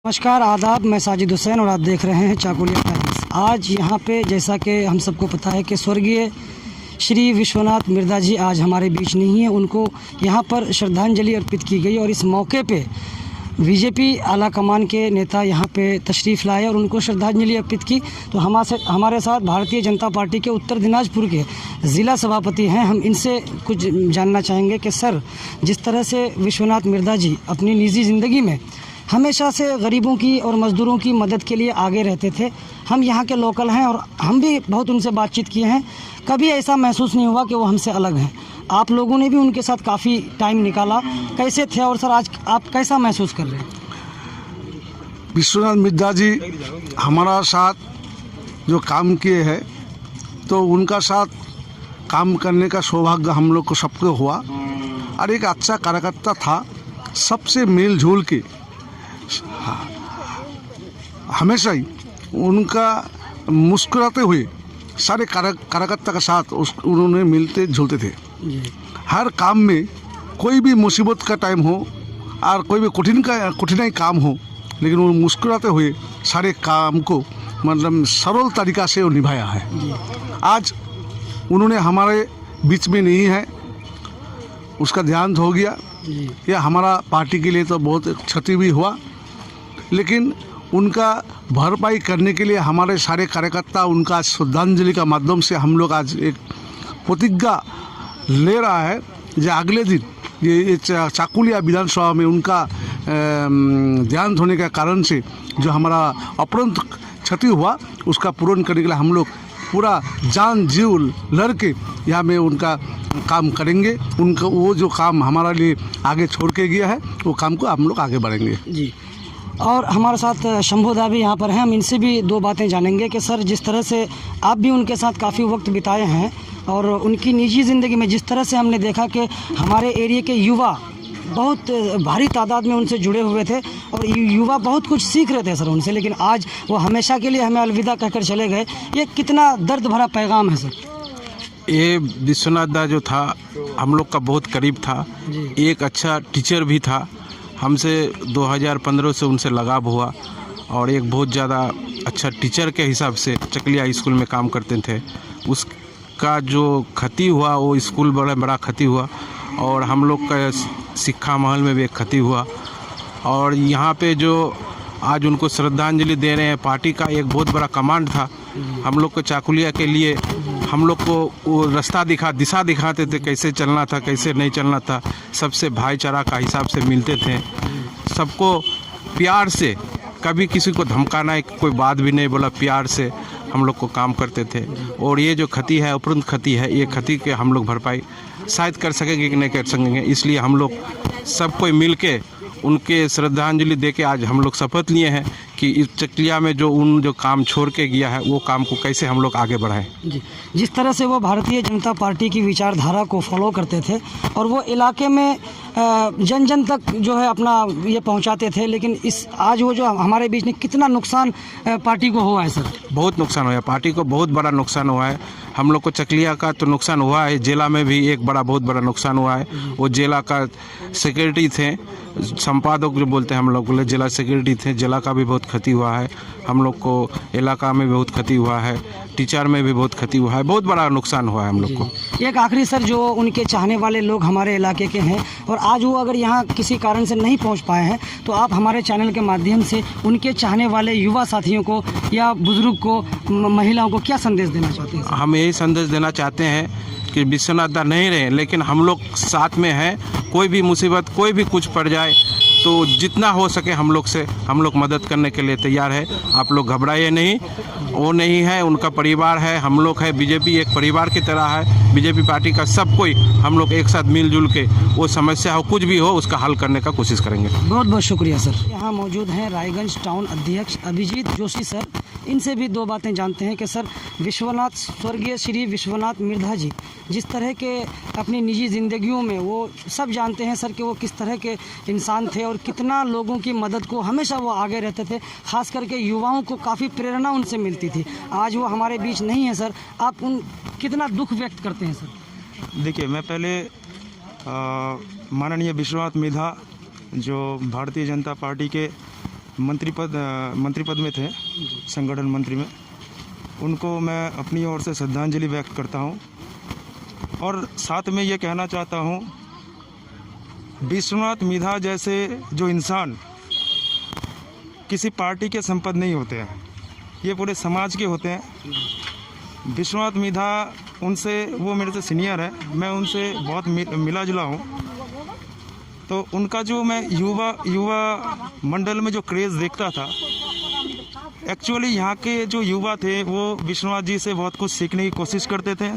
नमस्कार, आदाब। मैं साजिद हुसैन और आप देख रहे हैं चाकुलिया टाइम्स। आज यहाँ पे जैसा कि हम सबको पता है कि स्वर्गीय श्री विश्वनाथ मिर्धा जी आज हमारे बीच नहीं है। उनको यहाँ पर श्रद्धांजलि अर्पित की गई और इस मौके पे बीजेपी आला कमान के नेता यहाँ पे तशरीफ़ लाए और उनको श्रद्धांजलि अर्पित की। तो हमारे साथ भारतीय जनता पार्टी के उत्तर दिनाजपुर के ज़िला सभापति हैं। हम इनसे कुछ जानना चाहेंगे कि सर, जिस तरह से विश्वनाथ मिर्धा जी अपनी निजी ज़िंदगी में हमेशा से गरीबों की और मज़दूरों की मदद के लिए आगे रहते थे। हम यहाँ के लोकल हैं और हम भी बहुत उनसे बातचीत किए हैं। कभी ऐसा महसूस नहीं हुआ कि वो हमसे अलग हैं। आप लोगों ने भी उनके साथ काफ़ी टाइम निकाला। कैसे थे और सर आज आप कैसा महसूस कर रहे हैं? विश्वनाथ मिर्धा जी हमारा साथ जो काम किए हैं, तो उनका साथ काम करने का सौभाग्य हम लोग को सबको हुआ। और एक अच्छा कार्यकर्ता था, सबसे मिल जुल के हमेशा ही उनका मुस्कुराते हुए सारे कार्यकर्ता के साथ उन्होंने मिलते जुलते थे। हर काम में कोई भी मुसीबत का टाइम हो और कोई भी कठिनाई काम हो, लेकिन वो मुस्कुराते हुए सारे काम को मतलब सरल तरीक़ा से वो निभाया है। आज उन्होंने हमारे बीच में नहीं है, उसका ध्यान हो गया। यह हमारा पार्टी के लिए तो बहुत क्षति भी हुआ, लेकिन उनका भरपाई करने के लिए हमारे सारे कार्यकर्ता उनका श्रद्धांजलि का माध्यम से हम लोग आज एक प्रतिज्ञा ले रहा है जो अगले दिन ये चाकुलिया विधानसभा में उनका देहांत होने के कारण से जो हमारा अपरंत क्षति हुआ, उसका पूर्ण करने के लिए हम लोग पूरा जान जीव लड़ के यहाँ में उनका काम करेंगे। उनका वो जो काम हमारे लिए आगे छोड़ के गया है, वो काम को हम लोग आगे बढ़ेंगे जी। और हमारे साथ शंभुदा भी यहाँ पर हैं। हम इनसे भी दो बातें जानेंगे कि सर, जिस तरह से आप भी उनके साथ काफ़ी वक्त बिताए हैं और उनकी निजी ज़िंदगी में जिस तरह से हमने देखा कि हमारे एरिया के युवा बहुत भारी तादाद में उनसे जुड़े हुए थे और युवा बहुत कुछ सीख रहे थे सर उनसे, लेकिन आज वो हमेशा के लिए हमें अलविदा कहकर चले गए। ये कितना दर्द भरा पैगाम है सर। ये विश्वनाथ दा जो था हम लोग का बहुत करीब था, एक अच्छा टीचर भी था। हमसे 2015 से उनसे लगाव हुआ और एक बहुत ज़्यादा अच्छा टीचर के हिसाब से चकलिया स्कूल में काम करते थे। उसका जो क्षति हुआ, वो स्कूल बड़ा क्षति हुआ और हम लोग का शिक्षा महल में भी एक क्षति हुआ। और यहाँ पे जो आज उनको श्रद्धांजलि दे रहे हैं, पार्टी का एक बहुत बड़ा कमांड था हम लोग को चाकुलिया के लिए। हम लोग को वो रास्ता दिशा दिखाते थे, कैसे चलना था कैसे नहीं चलना था। सबसे भाईचारा का हिसाब से मिलते थे, सबको प्यार से, कभी किसी को धमकाना कोई बात भी नहीं बोला, प्यार से हम लोग को काम करते थे। और ये जो क्षति है, उपरंत क्षति है, ये क्षति के हम लोग भरपाई शायद कर सकेंगे कि नहीं कर सकेंगे। इसलिए हम लोग सब कोई मिल के उनके श्रद्धांजलि दे के आज हम लोग शपथ लिए हैं कि इस चकलिया में जो काम छोड़ के गया है, वो काम को कैसे हम लोग आगे बढ़ाएं। जी, जिस तरह से वो भारतीय जनता पार्टी की विचारधारा को फॉलो करते थे और वो इलाके में जन जन तक जो है अपना ये पहुंचाते थे, लेकिन आज वो जो हमारे बीच में कितना नुकसान पार्टी को हुआ है सर? बहुत नुकसान हुआ है, पार्टी को बहुत बड़ा नुकसान हुआ है। हम लोग को चकलिया का तो नुकसान हुआ है, जिला में भी एक बहुत बड़ा नुकसान हुआ है। वो जिला का सेक्रेटरी थे, संपादक जो बोलते हैं हम लोग बोले, जिला सेक्रेटरी थे। जिला का भी बहुत क्षति हुआ है, हम लोग को इलाका में बहुत क्षति हुआ है, टीचर में भी बहुत क्षति हुआ है, बहुत बड़ा नुकसान हुआ है हम लोग को। एक आखिरी सर, जो उनके चाहने वाले लोग हमारे इलाके के हैं और आज वो अगर यहाँ किसी कारण से नहीं पहुँच पाए हैं, तो आप हमारे चैनल के माध्यम से उनके चाहने वाले युवा साथियों को या बुजुर्ग को, महिलाओं को क्या संदेश देना चाहते हैं? हम यही संदेश देना चाहते हैं कि विश्वनाथ दा नहीं रहे, लेकिन हम लोग साथ में हैं। कोई भी मुसीबत, कोई भी कुछ पड़ जाए तो जितना हो सके हम लोग मदद करने के लिए तैयार है। आप लोग घबराइए नहीं, वो नहीं है, उनका परिवार है, हम लोग है। बीजेपी एक परिवार की तरह है। बीजेपी पार्टी का सब कोई हम लोग एक साथ मिलजुल के वो समस्या हो, कुछ भी हो, उसका हल करने का कोशिश करेंगे। बहुत बहुत शुक्रिया सर। यहाँ मौजूद हैं रायगंज टाउन अध्यक्ष अभिजीत जोशी सर। इनसे भी दो बातें जानते हैं कि सर, स्वर्गीय श्री विश्वनाथ मिर्धा जी जिस तरह के अपनी निजी ज़िंदगियों में, वो सब जानते हैं सर कि वो किस तरह के इंसान थे और कितना लोगों की मदद को हमेशा वो आगे रहते थे। ख़ास करके युवाओं को काफ़ी प्रेरणा उनसे मिलती थी। आज वो हमारे बीच नहीं है सर, आप उन कितना दुख व्यक्त करते हैं सर? देखिए, मैं पहले माननीय विश्वनाथ मिर्धा जो भारतीय जनता पार्टी के मंत्री पद में थे, संगठन मंत्री में। उनको मैं अपनी ओर से श्रद्धांजलि व्यक्त करता हूँ और साथ में ये कहना चाहता हूँ, विश्वनाथ मिधा जैसे जो इंसान किसी पार्टी के संपद नहीं होते हैं, ये पूरे समाज के होते हैं। विश्वनाथ मिधा उनसे, वो मेरे से सीनियर है, मैं उनसे बहुत मिला जुला हूँ। तो उनका जो मैं युवा मंडल में जो क्रेज़ देखता था, एक्चुअली यहाँ के जो युवा थे वो विश्वनाथ जी से बहुत कुछ सीखने की कोशिश करते थे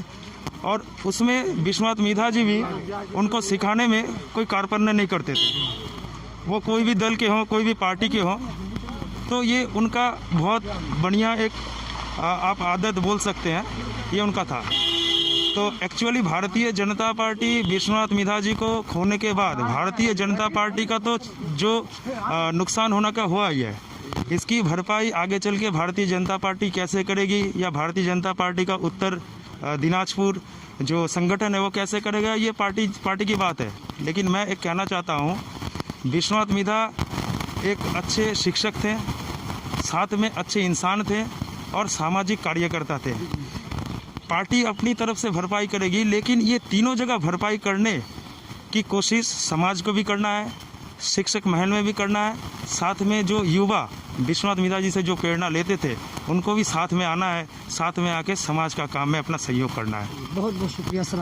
और उसमें विश्वनाथ मिधा जी भी उनको सिखाने में कोई कार्पण्य नहीं करते थे। वो कोई भी दल के हों, कोई भी पार्टी के हों, तो ये उनका बहुत बढ़िया एक आप आदत बोल सकते हैं, ये उनका था। तो एक्चुअली भारतीय जनता पार्टी विश्वनाथ मिधा जी को खोने के बाद भारतीय जनता पार्टी का तो जो नुकसान होना का हुआ ही है, इसकी भरपाई आगे चल के भारतीय जनता पार्टी कैसे करेगी या भारतीय जनता पार्टी का उत्तर दिनाजपुर जो संगठन है वो कैसे करेगा, ये पार्टी की बात है। लेकिन मैं एक कहना चाहता हूँ, विश्वनाथ मिधा एक अच्छे शिक्षक थे, साथ में अच्छे इंसान थे और सामाजिक कार्यकर्ता थे। पार्टी अपनी तरफ से भरपाई करेगी, लेकिन ये तीनों जगह भरपाई करने की कोशिश समाज को भी करना है, शिक्षक महल में भी करना है, साथ में जो युवा विश्वनाथ मिधा जी से जो प्रेरणा लेते थे उनको भी साथ में आना है, साथ में आके समाज का काम में अपना सहयोग करना है। बहुत बहुत शुक्रिया सर।